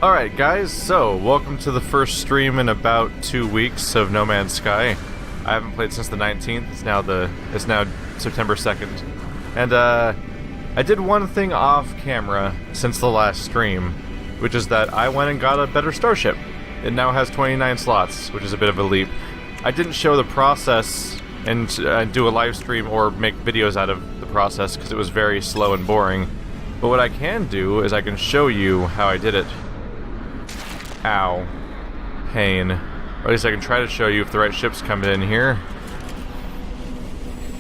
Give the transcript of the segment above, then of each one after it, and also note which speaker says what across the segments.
Speaker 1: Alright guys, so welcome to the first stream in about 2 weeks of No Man's Sky. I haven't played since the 19th, it's now September 2nd. And I did one thing off camera since the last stream, which is that I went and got a better starship. It now has 29 slots, which is a bit of a leap. I didn't show the process and do a live stream or make videos out of the process because it was very slow and boring. But what I can do is I can show you how I did it. Ow. Pain. Or at least I can try to show you if the right ship's coming in here.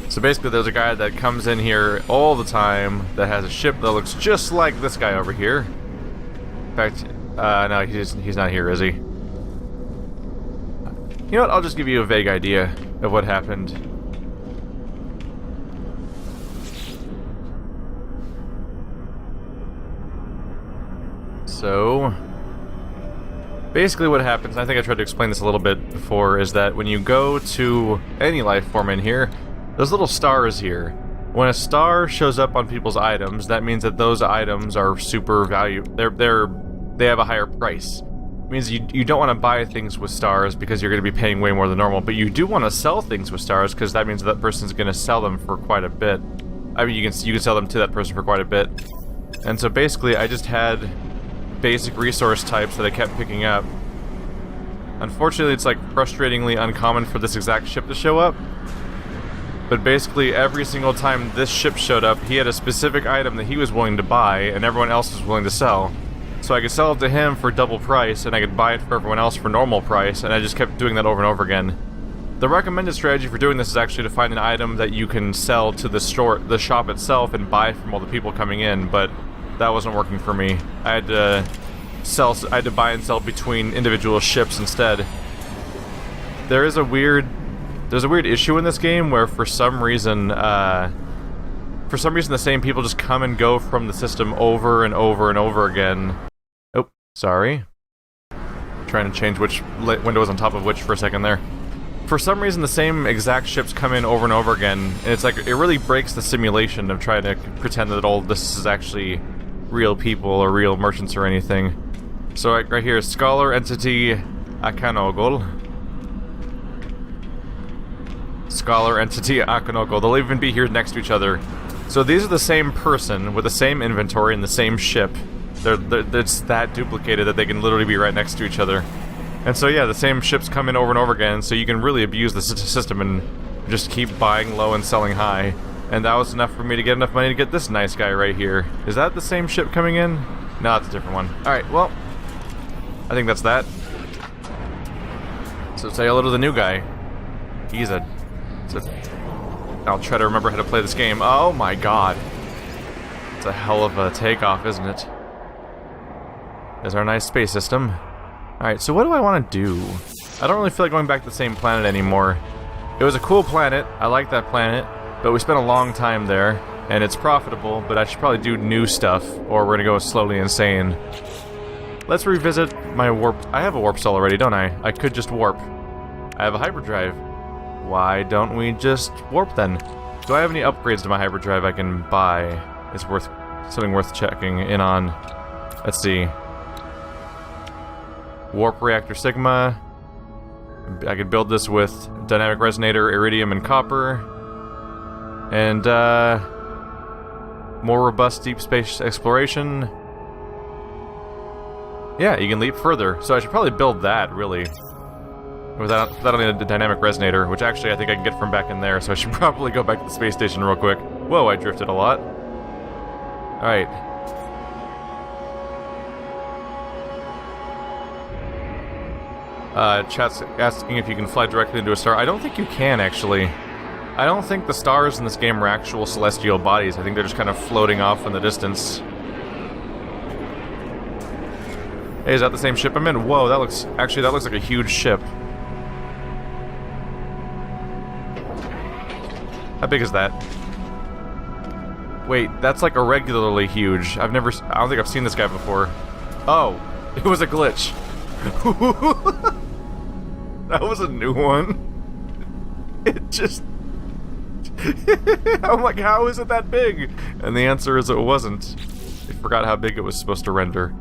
Speaker 1: So basically there's a guy that comes in here all the time that has a ship that looks just like this guy over here. In fact, no, he's not here, is he? You know what, I'll just give you a vague idea of what happened. So basically what happens, and I think I tried to explain this a little bit before, is that when you go to any life form in here, there's little stars here. When a star shows up on people's items, that means that those items are super they have a higher price. It means you don't want to buy things with stars because you're going to be paying way more than normal, but you do want to sell things with stars because that means that person's going to sell them for quite a bit. I mean, you can sell them to that person for quite a bit. And so basically I just had basic resource types that I kept picking up. Unfortunately, it's like frustratingly uncommon for this exact ship to show up. But basically, every single time this ship showed up, he had a specific item that he was willing to buy, and everyone else was willing to sell. So I could sell it to him for double price, and I could buy it for everyone else for normal price, and I just kept doing that over and over again. The recommended strategy for doing this is actually to find an item that you can sell to the shop itself and buy from all the people coming in, but that wasn't working for me. I had to buy and sell between individual ships instead. There's a weird issue in this game where for some reason the same people just come and go from the system over and over and over again. Oh, sorry. Trying to change which window is on top of which for a second there. For some reason the same exact ships come in over and over again, and it's like, it really breaks the simulation of trying to pretend that all this is actually real people or real merchants or anything. So right here, Scholar Entity Akanogol. Scholar Entity Akanogol. They'll even be here next to each other. So these are the same person with the same inventory and the same ship. It's that duplicated that they can literally be right next to each other. And so yeah, the same ships come in over and over again, so you can really abuse the system and just keep buying low and selling high. And that was enough for me to get enough money to get this nice guy right here. Is that the same ship coming in? No, it's a different one. Alright, well, I think that's that. So say hello to the new guy. I'll try to remember how to play this game. Oh my god. It's a hell of a takeoff, isn't it? There's our nice space system. Alright, so what do I want to do? I don't really feel like going back to the same planet anymore. It was a cool planet. I like that planet. But we spent a long time there, and it's profitable, but I should probably do new stuff, or we're gonna go slowly insane. Let's revisit my warp. I have a warp cell already, don't I? I could just warp. I have a hyperdrive. Why don't we just warp then? Do I have any upgrades to my hyperdrive I can buy? It's something worth checking in on. Let's see. Warp Reactor Sigma. I could build this with Dynamic Resonator, Iridium, and Copper. And, more robust deep space exploration. Yeah, you can leap further. So I should probably build that, really. Without only the dynamic resonator, which actually I think I can get from back in there, so I should probably go back to the space station real quick. Whoa, I drifted a lot. Alright. Chat's asking if you can fly directly into a star. I don't think you can, actually. I don't think the stars in this game are actual celestial bodies. I think they're just kind of floating off in the distance. Hey, is that the same ship I'm in? Whoa, that looks like a huge ship. How big is that? Wait, that's like irregularly huge. I don't think I've seen this guy before. Oh, it was a glitch. That was a new one. It just... I'm like, how is it that big? And the answer is it wasn't. I forgot how big it was supposed to render.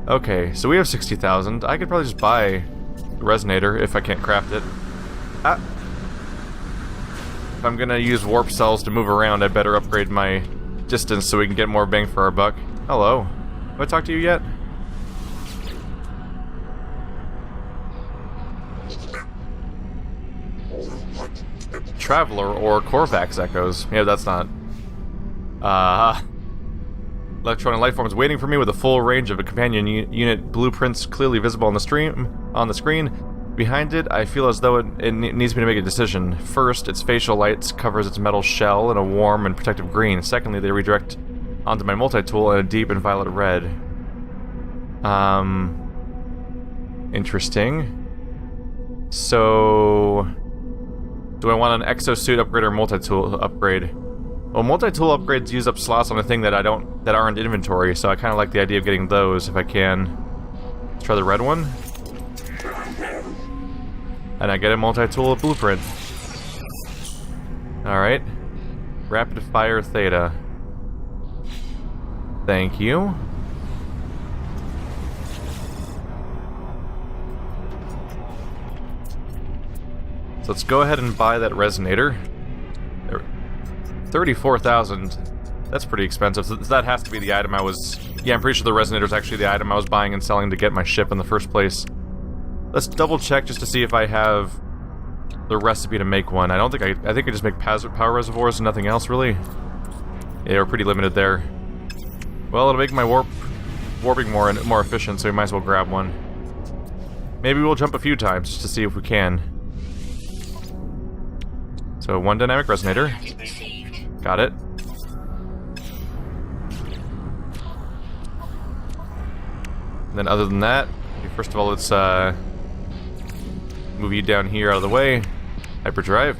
Speaker 1: Okay, so we have 60,000. I could probably just buy a resonator if I can't craft it. Ah. If I'm gonna use warp cells to move around, I better upgrade my distance so we can get more bang for our buck. Hello. Have I talked to you yet? Traveler or Korvax echoes. Yeah, that's not. Electronic lifeforms waiting for me with a full range of a companion unit blueprints clearly visible on the screen. Behind it, I feel as though it needs me to make a decision. First, its facial lights covers its metal shell in a warm and protective green. Secondly, they redirect onto my multi-tool in a deep and violet red. Interesting. So, do I want an exosuit upgrade or multi-tool upgrade? Well, multi-tool upgrades use up slots on a thing that aren't inventory, so I kind of like the idea of getting those if I can. Let's try the red one. And I get a multi-tool blueprint. Alright. Rapid fire theta. Thank you. So let's go ahead and buy that resonator. 34,000. That's pretty expensive. So that has to be the item I was... Yeah, I'm pretty sure the resonator is actually the item I was buying and selling to get my ship in the first place. Let's double check just to see if I have the recipe to make one. I think I just make power reservoirs and nothing else, really. Yeah, we're pretty limited there. Well, it'll make my warping more efficient, so we might as well grab one. Maybe we'll jump a few times just to see if we can. So, one dynamic resonator. Got it. And then other than that, first of all, let's move you down here out of the way. Hyperdrive.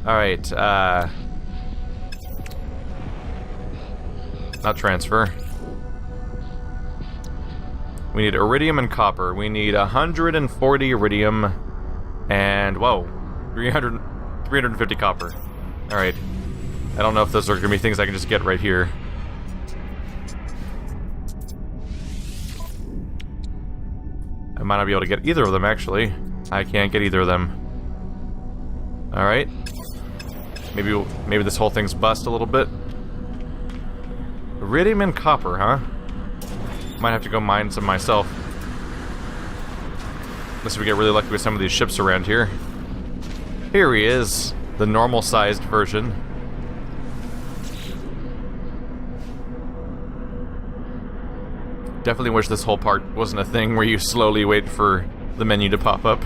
Speaker 1: Alright, not transfer. We need iridium and copper. We need 140 iridium and, whoa, 350 copper. Alright. I don't know if those are going to be things I can just get right here. I might not be able to get either of them, actually. I can't get either of them. Alright. Maybe this whole thing's bust a little bit. Iridium and copper, huh? Might have to go mine some myself. Unless we get really lucky with some of these ships around here. Here he is. The normal-sized version. Definitely wish this whole part wasn't a thing where you slowly wait for the menu to pop up.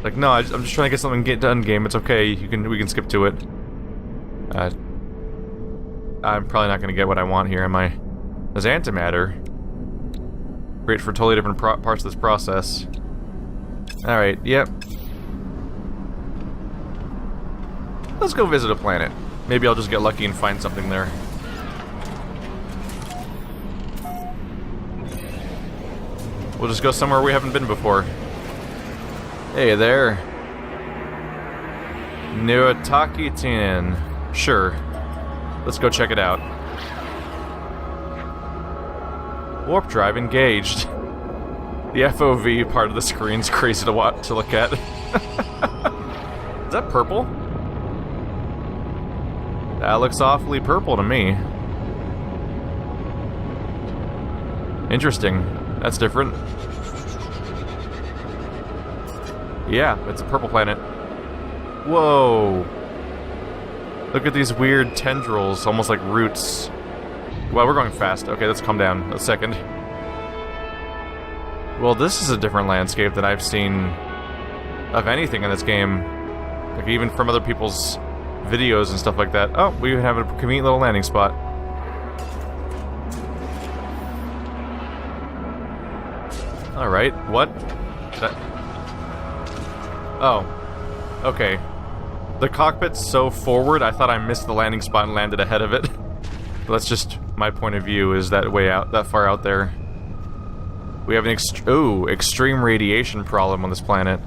Speaker 1: Like, no, I'm just trying to get something done, game. It's okay. We can skip to it. I'm probably not going to get what I want here, am I? There's antimatter. Great for totally different parts of this process. Alright, yep. Let's go visit a planet. Maybe I'll just get lucky and find something there. We'll just go somewhere we haven't been before. Hey there. Neurotakitin. Sure. Let's go check it out. Warp drive engaged. The FOV part of the screen's crazy to look at. Is that purple? That looks awfully purple to me. Interesting. That's different. Yeah, it's a purple planet. Whoa. Look at these weird tendrils, almost like roots. Well, we're going fast. Okay, let's calm down a second. Well, this is a different landscape than I've seen of anything in this game. Like, even from other people's videos and stuff like that. Oh, we even have a convenient little landing spot. Alright, what? Oh. Okay. The cockpit's so forward, I thought I missed the landing spot and landed ahead of it. But that's just my point of view, is that way out, that far out there. We have an extreme radiation problem on this planet.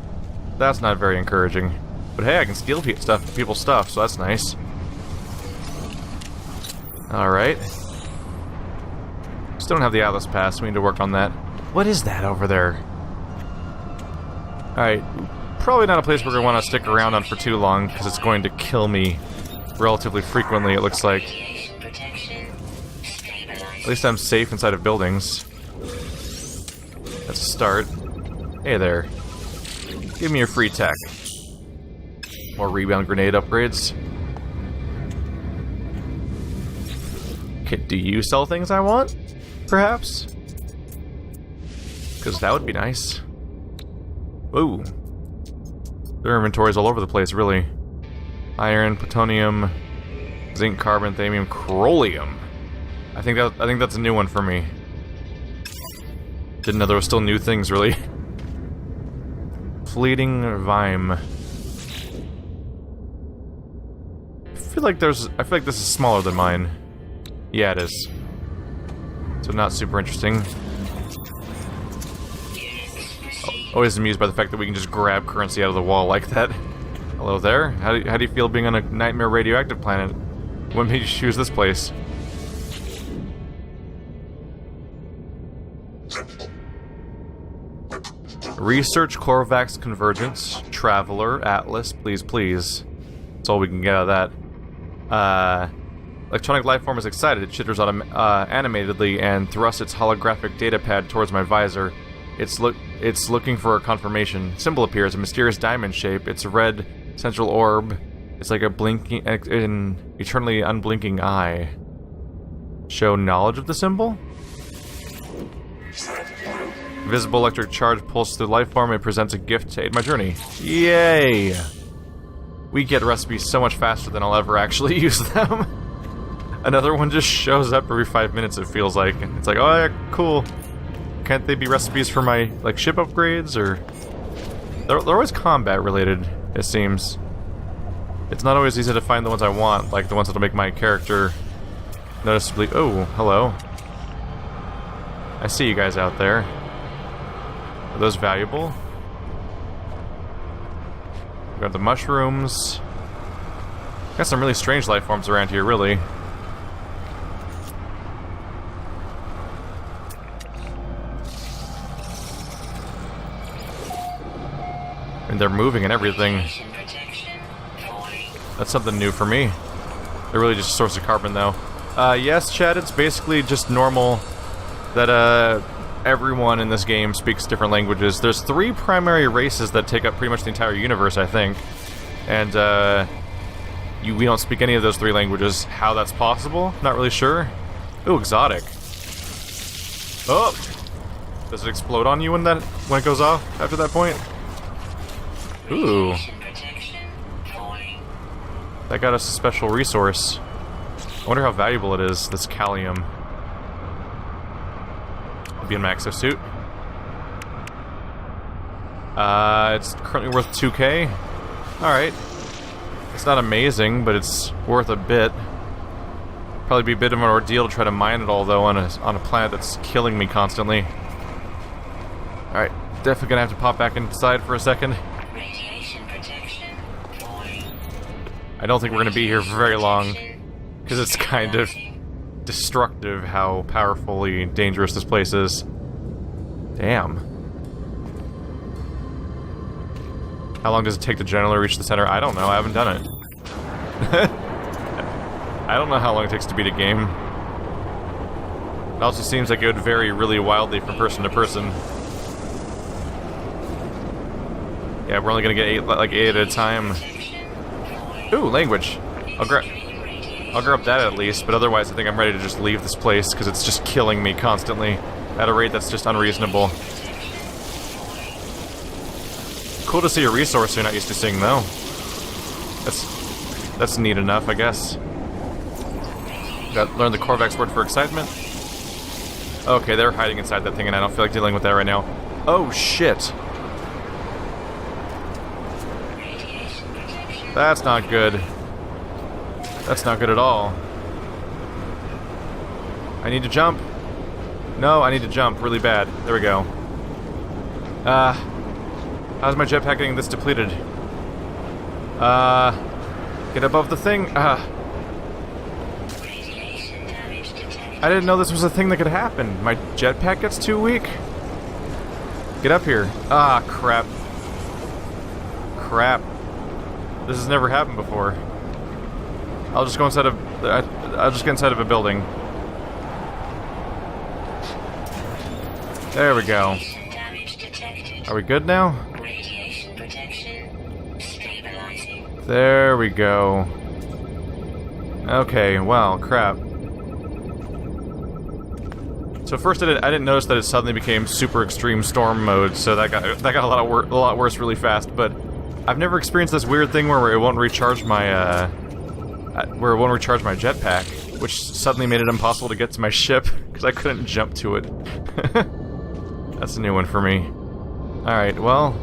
Speaker 1: That's not very encouraging. But hey, I can steal people's stuff, so that's nice. Alright. Still don't have the Atlas Pass. We need to work on that. What is that over there? Alright. Probably not a place we're going to want to stick around on for too long, because it's going to kill me relatively frequently, it looks like. At least I'm safe inside of buildings. That's a start. Hey there. Give me your free tech. More rebound grenade upgrades. Do you sell things I want? Perhaps? Because that would be nice. Ooh. Their inventory's all over the place, really. Iron, plutonium, zinc, carbon, thamium, chromium. I think that's a new one for me. Didn't know there was still new things, really. Fleeting Vime. I feel like this is smaller than mine. Yeah, it is. So not super interesting. Always amused by the fact that we can just grab currency out of the wall like that. Hello there. How do you feel being on a nightmare radioactive planet? What made you choose this place? Research Corvax Convergence, Traveler, Atlas, please, please. That's all we can get out of that. Electronic lifeform is excited. It chitters animatedly and thrusts its holographic datapad towards my visor. It's looking for a confirmation. Symbol appears, a mysterious diamond shape. It's a red central orb. It's like an eternally unblinking eye. Show knowledge of the symbol? Visible electric charge pulses through the lifeform and presents a gift to aid my journey. Yay! We get recipes so much faster than I'll ever actually use them. Another one just shows up every 5 minutes, it feels like. It's like, oh yeah, cool. Can't they be recipes for my, like, ship upgrades, or... They're always combat related, it seems. It's not always easy to find the ones I want, like the ones that'll make my character noticeably... Oh, hello. I see you guys out there. Are those valuable? We got the mushrooms. Got some really strange life forms around here, really. And they're moving and everything. That's something new for me. They're really just a source of carbon, though. Yes, Chad, it's basically just normal that, everyone in this game speaks different languages. There's 3 primary races that take up pretty much the entire universe, I think. And, we don't speak any of those 3 languages. How that's possible? Not really sure. Ooh, exotic. Oh! Does it explode on you when it goes off after that point? Ooh. That got us a special resource. I wonder how valuable it is, this calcium. Be in my exosuit. It's currently worth 2K. Alright. It's not amazing, but it's worth a bit. Probably be a bit of an ordeal to try to mine it all, though, on a planet that's killing me constantly. Alright, definitely gonna have to pop back inside for a second. I don't think we're gonna be here for very long, because it's kind of destructive how powerfully dangerous this place is. Damn. How long does it take to generally reach the center? I don't know, I haven't done it. I don't know how long it takes to beat a game. It also seems like it would vary really wildly from person to person. Yeah, we're only gonna get 8 at a time. Ooh, language. I'll grab that at least, but otherwise I think I'm ready to just leave this place, because it's just killing me constantly, at a rate that's just unreasonable. Cool to see a resource you're not used to seeing, though. That's neat enough, I guess. Learn the Corvax word for excitement. Okay, they're hiding inside that thing, and I don't feel like dealing with that right now. Oh, shit. That's not good. That's not good at all. I need to jump. No, I need to jump really bad. There we go. How's my jetpack getting this depleted? Get above the thing. I didn't know this was a thing that could happen. My jetpack gets too weak? Get up here. Ah, crap. Crap. This has never happened before. I'll just go inside of... I'll just get inside of a building. There we go. Are we good now? There we go. Okay, wow, crap. So first I didn't notice that it suddenly became super extreme storm mode, so that got a lot worse really fast, but I've never experienced this weird thing where it won't recharge my jetpack, which suddenly made it impossible to get to my ship because I couldn't jump to it. That's a new one for me. Alright, well,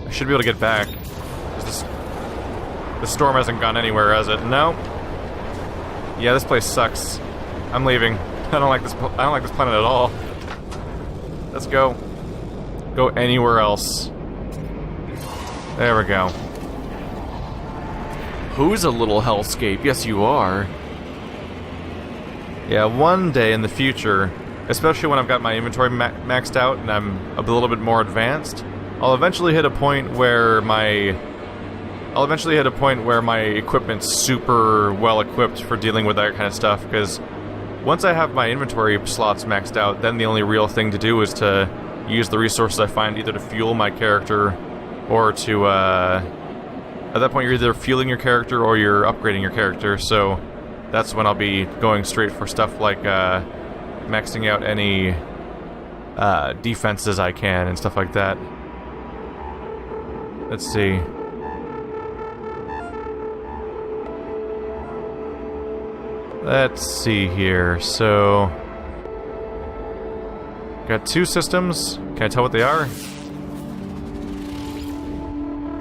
Speaker 1: I should be able to get back. The storm hasn't gone anywhere, has it? No. Yeah, this place sucks. I'm leaving. I don't like this planet at all. Let's go. Go anywhere else. There we go. Who's a little hellscape? Yes, you are. Yeah, one day in the future, especially when I've got my inventory maxed out and I'm a little bit more advanced, I'll eventually hit a point where my equipment's super well equipped for dealing with that kind of stuff, because once I have my inventory slots maxed out, then the only real thing to do is to use the resources I find either to fuel my character or to, at that point you're either fueling your character or you're upgrading your character, so that's when I'll be going straight for stuff like, maxing out any, defenses I can and stuff like that. Let's see. Let's see here, so... got two systems. Can I tell what they are?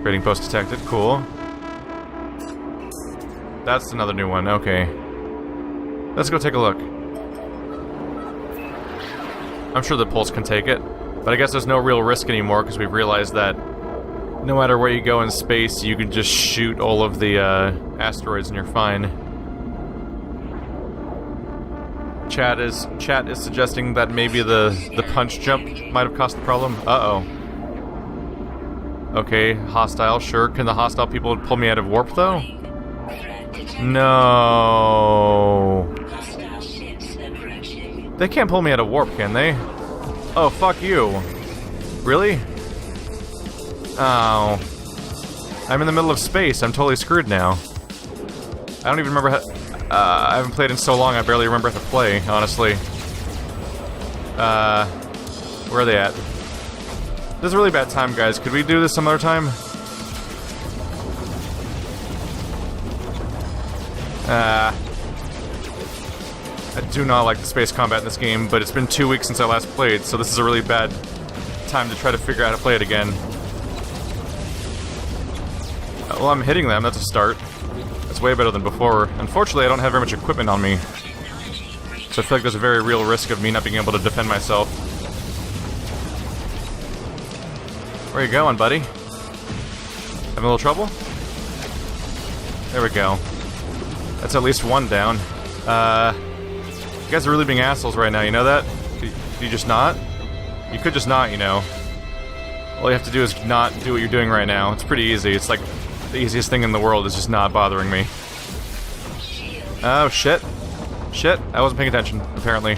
Speaker 1: Trading post detected, cool. That's another new one, okay. Let's go take a look. I'm sure the Pulse can take it, but I guess there's no real risk anymore because we've realized that no matter where you go in space, you can just shoot all of the asteroids and you're fine. Chat is suggesting that maybe the punch jump might have caused the problem. Uh-oh. Okay, hostile, sure. Can the hostile people pull me out of warp, though? No. They can't pull me out of warp, can they? Oh, fuck you. Really? Oh. I'm in the middle of space. I'm totally screwed now. I don't even remember how... I haven't played in so long, I barely remember how to play, honestly. Where are they at? This is a really bad time, guys. Could we do this some other time? I do not like the space combat in this game, but it's been 2 weeks since I last played, so this is a really bad time to try to figure out how to play it again. Well, I'm hitting them, that's a start. That's way better than before. Unfortunately, I don't have very much equipment on me, so I feel like there's a very real risk of me not being able to defend myself. Where you going, buddy? Having a little trouble? There we go. That's at least one down. You guys are really being assholes right now, you know that? Could you just not? You could just not, you know. All you have to do is not do what you're doing right now. It's pretty easy. It's like the easiest thing in the world is just not bothering me. Oh, shit. Shit, I wasn't paying attention, apparently.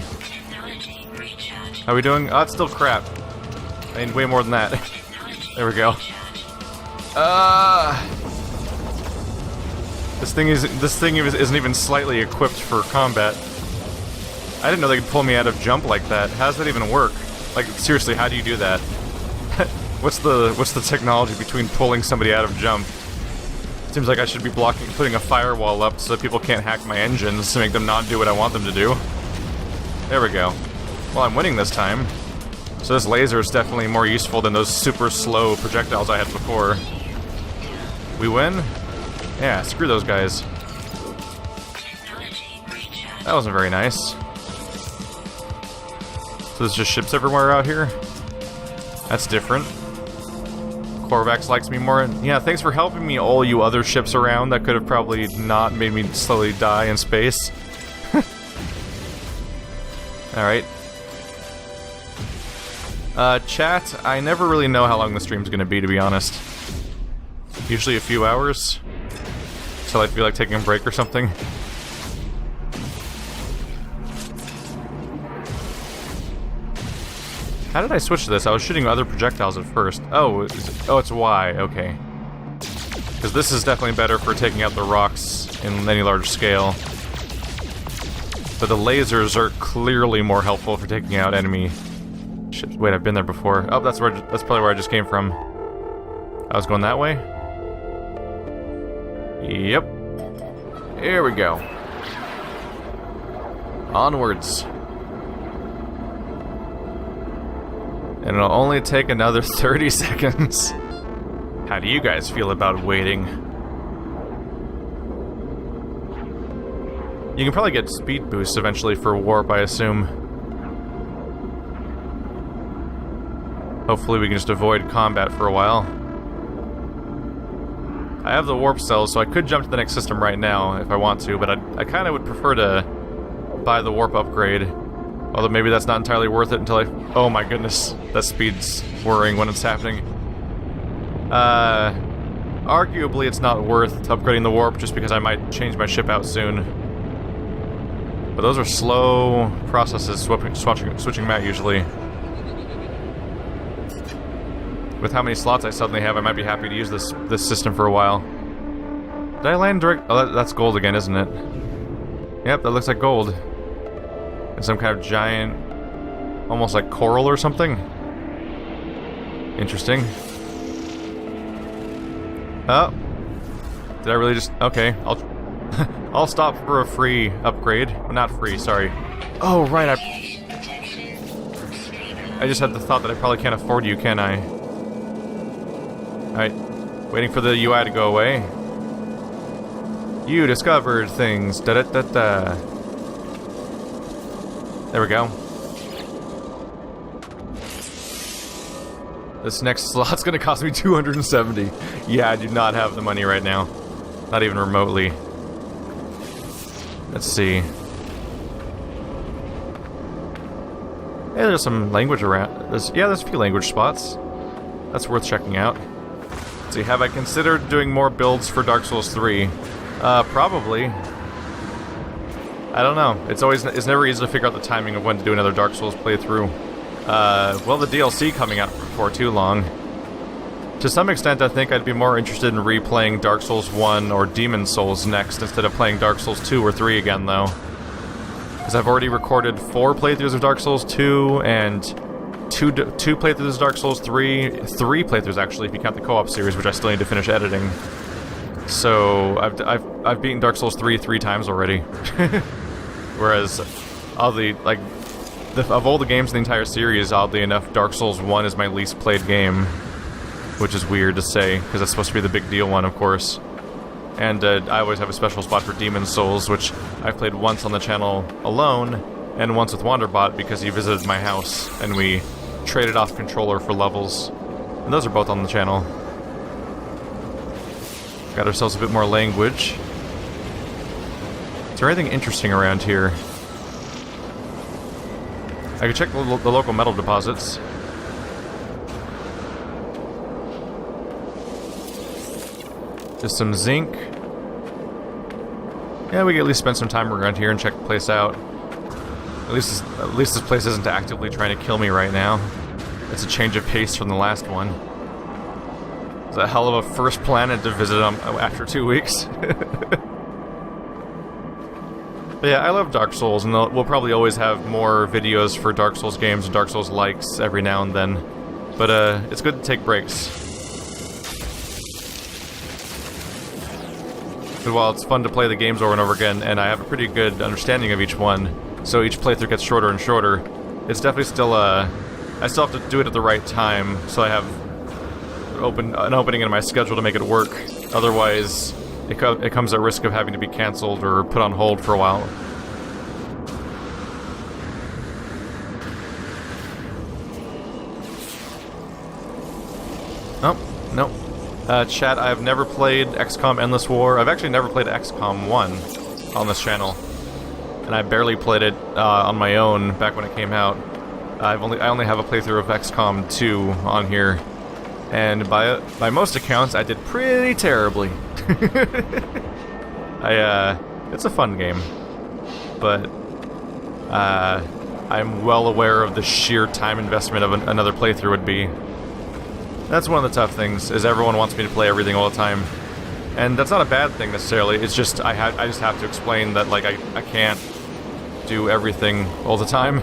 Speaker 1: How are we doing? Oh, it's still crap. I need way more than that. There we go. This thing isn't even slightly equipped for combat. I didn't know they could pull me out of jump like that. How does that even work? Like, seriously, how do you do that? What's the technology between pulling somebody out of jump? Seems like I should be putting a firewall up so that people can't hack my engines to make them not do what I want them to do. There we go. Well, I'm winning this time. So this laser is definitely more useful than those super slow projectiles I had before. We win? Yeah, screw those guys. That wasn't very nice. So there's just ships everywhere out here? That's different. Corvax likes me more. Yeah, thanks for helping me, all you other ships around that could have probably not made me slowly die in space. Alright. Chat, I never really know how long the stream's gonna be, to be honest. Usually a few hours. Till I feel like taking a break or something. How did I switch to this? I was shooting other projectiles at first. Oh, it's Y, okay. Because this is definitely better for taking out the rocks in any large scale. But the lasers are clearly more helpful for taking out enemy. Shit, wait, I've been there before. Oh, that's probably where I just came from. I was going that way? Yep. Here we go. Onwards. And it'll only take another 30 seconds. How do you guys feel about waiting? You can probably get speed boosts eventually for warp, I assume. Hopefully we can just avoid combat for a while. I have the warp cells, so I could jump to the next system right now if I want to, but I kind of would prefer to buy the warp upgrade. Although maybe that's not entirely worth it until I... Oh my goodness, that speed's worrying when it's happening. Arguably it's not worth upgrading the warp just because I might change my ship out soon. But those are slow processes, switching them out usually. With how many slots I suddenly have, I might be happy to use this system for a while. Did I land direct? Oh, that's gold again, isn't it? Yep, that looks like gold. And some kind of giant, almost like coral or something. Interesting. Oh. Did I really just... Okay, I'll stop for a free upgrade. Not free, sorry. Oh, right, I just had the thought that I probably can't afford you, can I? Alright, waiting for the UI to go away. You discovered things. Da-da-da-da. There we go. This next slot's gonna cost me 270. Yeah, I do not have the money right now. Not even remotely. Let's see. Hey, there's some language around. There's a few language spots. That's worth checking out. Let's see, have I considered doing more builds for Dark Souls 3? Probably. I don't know. It's never easy to figure out the timing of when to do another Dark Souls playthrough. Well, the DLC coming out before too long. To some extent, I think I'd be more interested in replaying Dark Souls 1 or Demon Souls next instead of playing Dark Souls 2 or 3 again, though. Because I've already recorded 4 playthroughs of Dark Souls 2 and two playthroughs of Dark Souls 3. 3 playthroughs, actually, if you count the co-op series, which I still need to finish editing. So, I've beaten Dark Souls 3 times already. Whereas, of all the games in the entire series, oddly enough, Dark Souls 1 is my least played game. Which is weird to say, because that's supposed to be the big deal one, of course. And I always have a special spot for Demon Souls, which I've played once on the channel alone, and once with Wanderbot because he visited my house, and we traded off controller for levels. And those are both on the channel. Got ourselves a bit more language. Is there anything interesting around here? I could check the local metal deposits. Just some zinc. Yeah, we can at least spend some time around here and check the place out. At least this place isn't actively trying to kill me right now. It's a change of pace from the last one. It's a hell of a first planet to visit after 2 weeks. But yeah, I love Dark Souls, and we'll probably always have more videos for Dark Souls games and Dark Souls likes every now and then. But it's good to take breaks. But while it's fun to play the games over and over again, and I have a pretty good understanding of each one, so each playthrough gets shorter and shorter, it's definitely still, I still have to do it at the right time, so I have an opening in my schedule to make it work. Otherwise, it comes at risk of having to be cancelled or put on hold for a while. Oh, no. Chat, I've never played XCOM Endless War. I've actually never played XCOM 1 on this channel. and I barely played it on my own back when it came out. I only have a playthrough of XCOM 2 on here, and by most accounts, I did pretty terribly. It's a fun game, but I'm well aware of the sheer time investment of another playthrough would be. That's one of the tough things, is everyone wants me to play everything all the time. And that's not a bad thing necessarily, it's just I just have to explain that like I can't do everything all the time.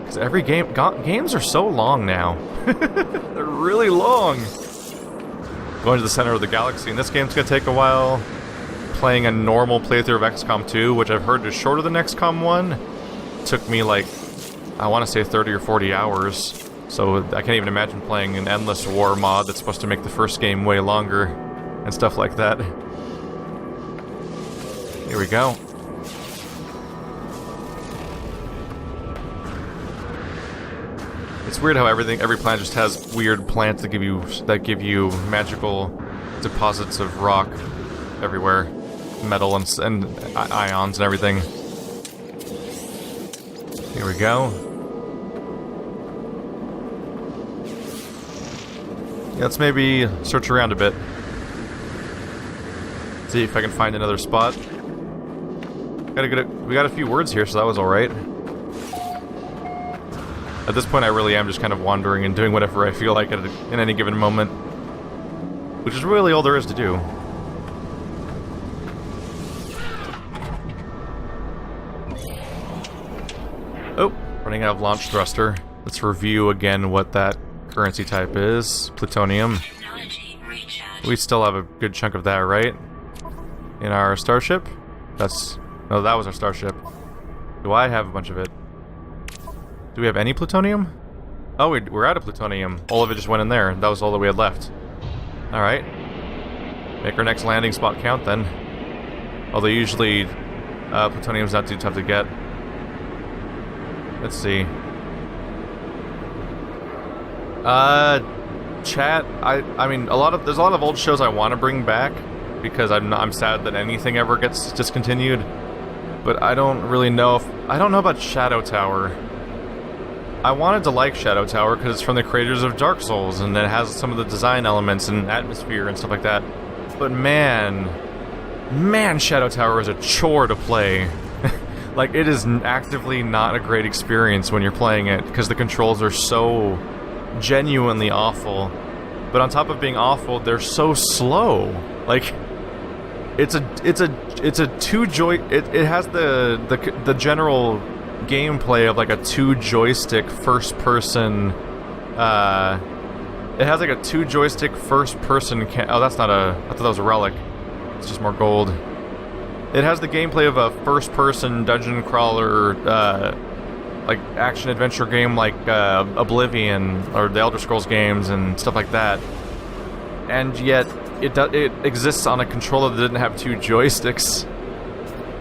Speaker 1: Because every games are so long now. They're really long. Going to the center of the galaxy, and this game's gonna take a while. Playing a normal playthrough of XCOM 2, which I've heard is shorter than XCOM 1, took me like, I want to say 30 or 40 hours. So I can't even imagine playing an Endless War mod that's supposed to make the first game way longer, and stuff like that. Here we go. It's weird how every planet just has weird plants that give you magical deposits of rock everywhere, metal and ions and everything. Here we go. Yeah, let's maybe search around a bit. See if I can find another spot. We got a few words here, so that was alright. At this point, I really am just kind of wandering and doing whatever I feel like in any given moment. Which is really all there is to do. Oh, running out of launch thruster. Let's review again what that currency type is. Plutonium. We still have a good chunk of that, right? In our starship? No, that was our starship. Do I have a bunch of it? Do we have any plutonium? Oh, we're out of plutonium. All of it just went in there. That was all that we had left. Alright. Make our next landing spot count then. Although usually plutonium's not too tough to get. Let's see. Chat, I mean, there's a lot of old shows I want to bring back, because I'm sad that anything ever gets discontinued. But I don't really know I don't know about Shadow Tower. I wanted to like Shadow Tower because it's from the creators of Dark Souls, and it has some of the design elements and atmosphere and stuff like that. But man, Shadow Tower is a chore to play. Like, it is actively not a great experience when you're playing it, because the controls are so genuinely awful. But on top of being awful, they're so slow. Like, it has the general gameplay of like a two-joystick first-person. It has like a two-joystick first-person. Oh, that's not a. I thought that was a relic. It's just more gold. It has the gameplay of a first-person dungeon crawler, like action-adventure game like Oblivion or the Elder Scrolls games and stuff like that. And yet, it exists on a controller that didn't have two joysticks.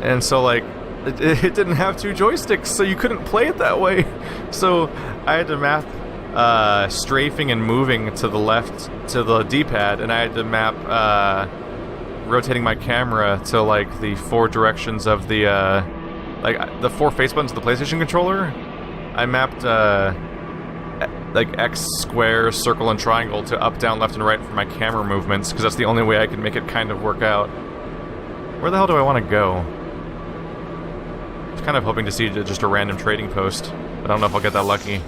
Speaker 1: And so, like, it didn't have two joysticks, so you couldn't play it that way. So I had to map strafing and moving to the left to the D-pad, and I had to map rotating my camera to like the four directions of the like the four face buttons of the PlayStation controller. I mapped like X, square, circle, and triangle to up, down, left, and right for my camera movements, because that's the only way I could make it kind of work out. Where the hell do I want to go? Kind of hoping to see just a random trading post, but I don't know if I'll get that lucky.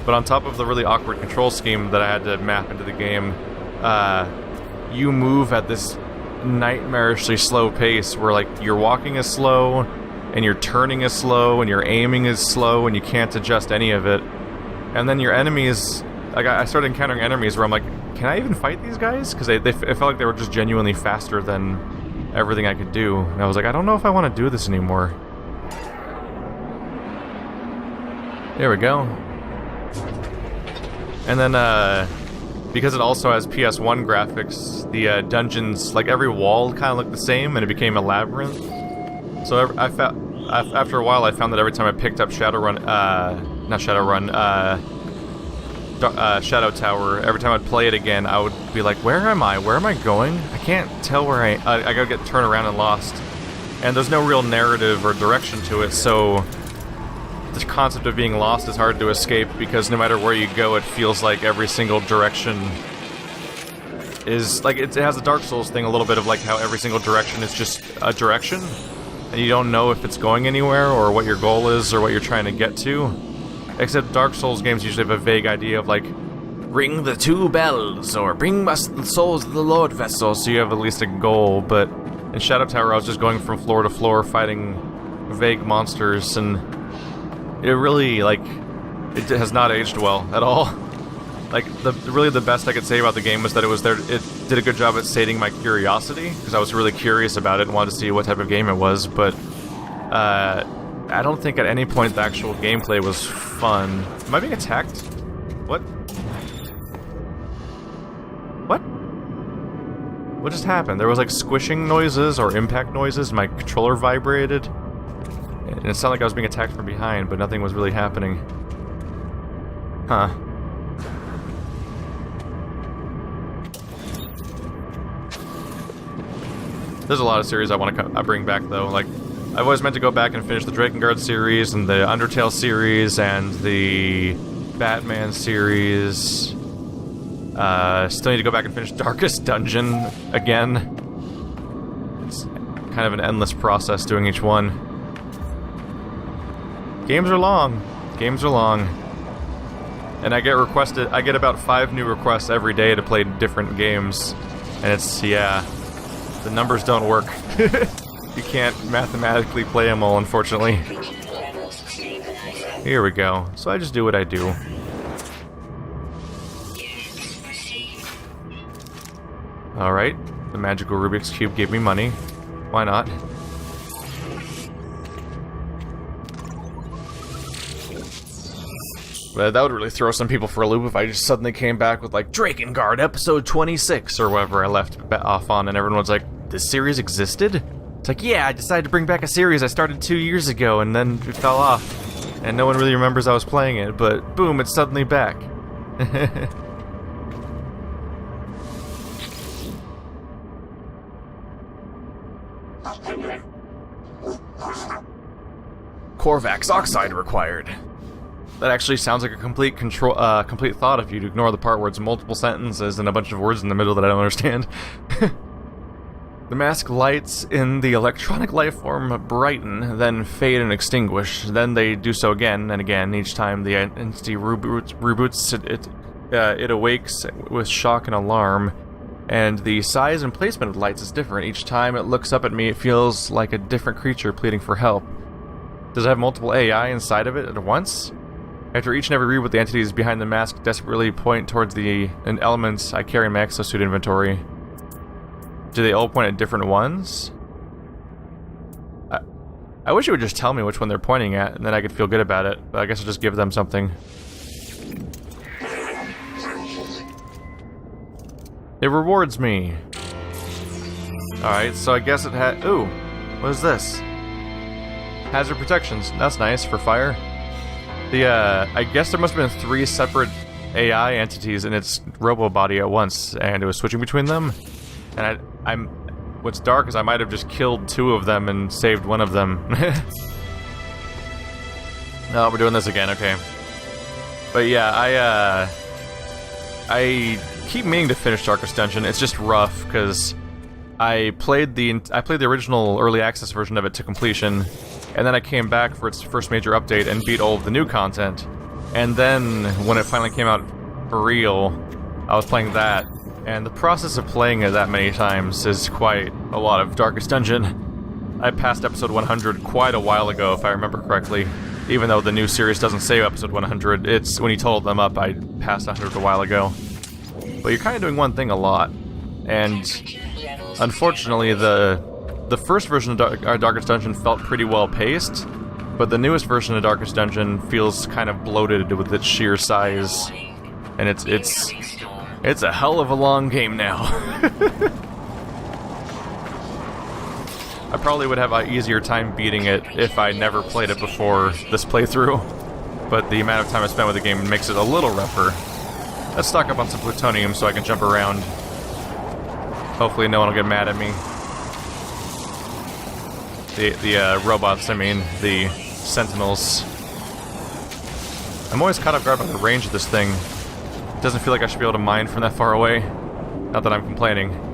Speaker 1: But on top of the really awkward control scheme that I had to map into the game, you move at this nightmarishly slow pace where like your walking is slow, and your turning is slow, and your aiming is slow, and you can't adjust any of it. And then your enemies, like I started encountering enemies where I'm like, can I even fight these guys? Because it felt like they were just genuinely faster than everything I could do. And I was like, I don't know if I want to do this anymore. There we go. And then, because it also has PS1 graphics, the dungeons, like every wall kind of looked the same, and it became a labyrinth. So after a while I found that every time I picked up Shadow Tower, every time I'd play it again, I would be like, where am I? Where am I going? I can't tell where I gotta turn around and lost. and there's no real narrative or direction to it, so the concept of being lost is hard to escape, because no matter where you go, it feels like every single direction is... like, it has a Dark Souls thing a little bit of like how every single direction is just a direction, and you don't know if it's going anywhere, or what your goal is, or what you're trying to get to. Except Dark Souls games usually have a vague idea of like, ring the 2 bells, or bring us the souls of the Lord vessel, so you have at least a goal. But in Shadow Tower, I was just going from floor to floor fighting vague monsters, and it really, like, it has not aged well at all. Like, really the best I could say about the game was that it did a good job at sating my curiosity, because I was really curious about it and wanted to see what type of game it was, but I don't think at any point the actual gameplay was fun. Am I being attacked? What? What? What just happened? There was like squishing noises or impact noises, my controller vibrated. And it sounded like I was being attacked from behind, but nothing was really happening. Huh. There's a lot of series I want to bring back, though. Like, I've always meant to go back and finish the Drakengard series, and the Undertale series, and the Batman series. Still need to go back and finish Darkest Dungeon again. It's kind of an endless process doing each one. Games are long. Games are long. And I get about 5 new requests every day to play different games. And it's, yeah, the numbers don't work. You can't mathematically play them all, unfortunately. Here we go. So I just do what I do. Alright, the magical Rubik's Cube gave me money. Why not? But that would really throw some people for a loop if I just suddenly came back with, like, Drakengard episode 26 or whatever I left off on, and everyone was like, this series existed? It's like, yeah, I decided to bring back a series I started 2 years ago, and then it fell off. And no one really remembers I was playing it, but boom, it's suddenly back. Korvax oxide required. That actually sounds like a complete thought if you ignore the part where it's multiple sentences and a bunch of words in the middle that I don't understand. The mask lights in the electronic life form brighten, then fade and extinguish. Then they do so again and again. Each time the entity reboots, it awakes with shock and alarm. And the size and placement of the lights is different. Each time it looks up at me, it feels like a different creature pleading for help. Does it have multiple AI inside of it at once? After each and every reboot, the entities behind the mask desperately point towards the elements I carry in my exosuit inventory. Do they all point at different ones? I wish it would just tell me which one they're pointing at, and then I could feel good about it, but I guess I'll just give them something. It rewards me. Alright, so I guess it had... Ooh, what is this? Hazard protections. That's nice for fire. I guess there must have been 3 separate AI entities in its robo-body at once, and it was switching between them. And what's dark is I might have just killed 2 of them and saved one of them. No, we're doing this again, okay. But yeah, I keep meaning to finish Darkest Dungeon. It's just rough, because I played the original early access version of it to completion, and then I came back for its first major update and beat all of the new content. And then, when it finally came out for real, I was playing that. And the process of playing it that many times is quite a lot of Darkest Dungeon. I passed episode 100 quite a while ago, if I remember correctly. Even though the new series doesn't say episode 100, it's when you total them up, I passed 100 a while ago. But you're kind of doing one thing a lot. And unfortunately, the first version of Darkest Dungeon felt pretty well paced, but the newest version of Darkest Dungeon feels kind of bloated with its sheer size. And it's a hell of a long game now. I probably would have an easier time beating it if I never played it before this playthrough, but the amount of time I spent with the game makes it a little rougher. Let's stock up on some plutonium so I can jump around. Hopefully no one will get mad at me. The robots, I mean, the sentinels. I'm always caught off guard by the range of this thing. It doesn't feel like I should be able to mine from that far away. Not that I'm complaining.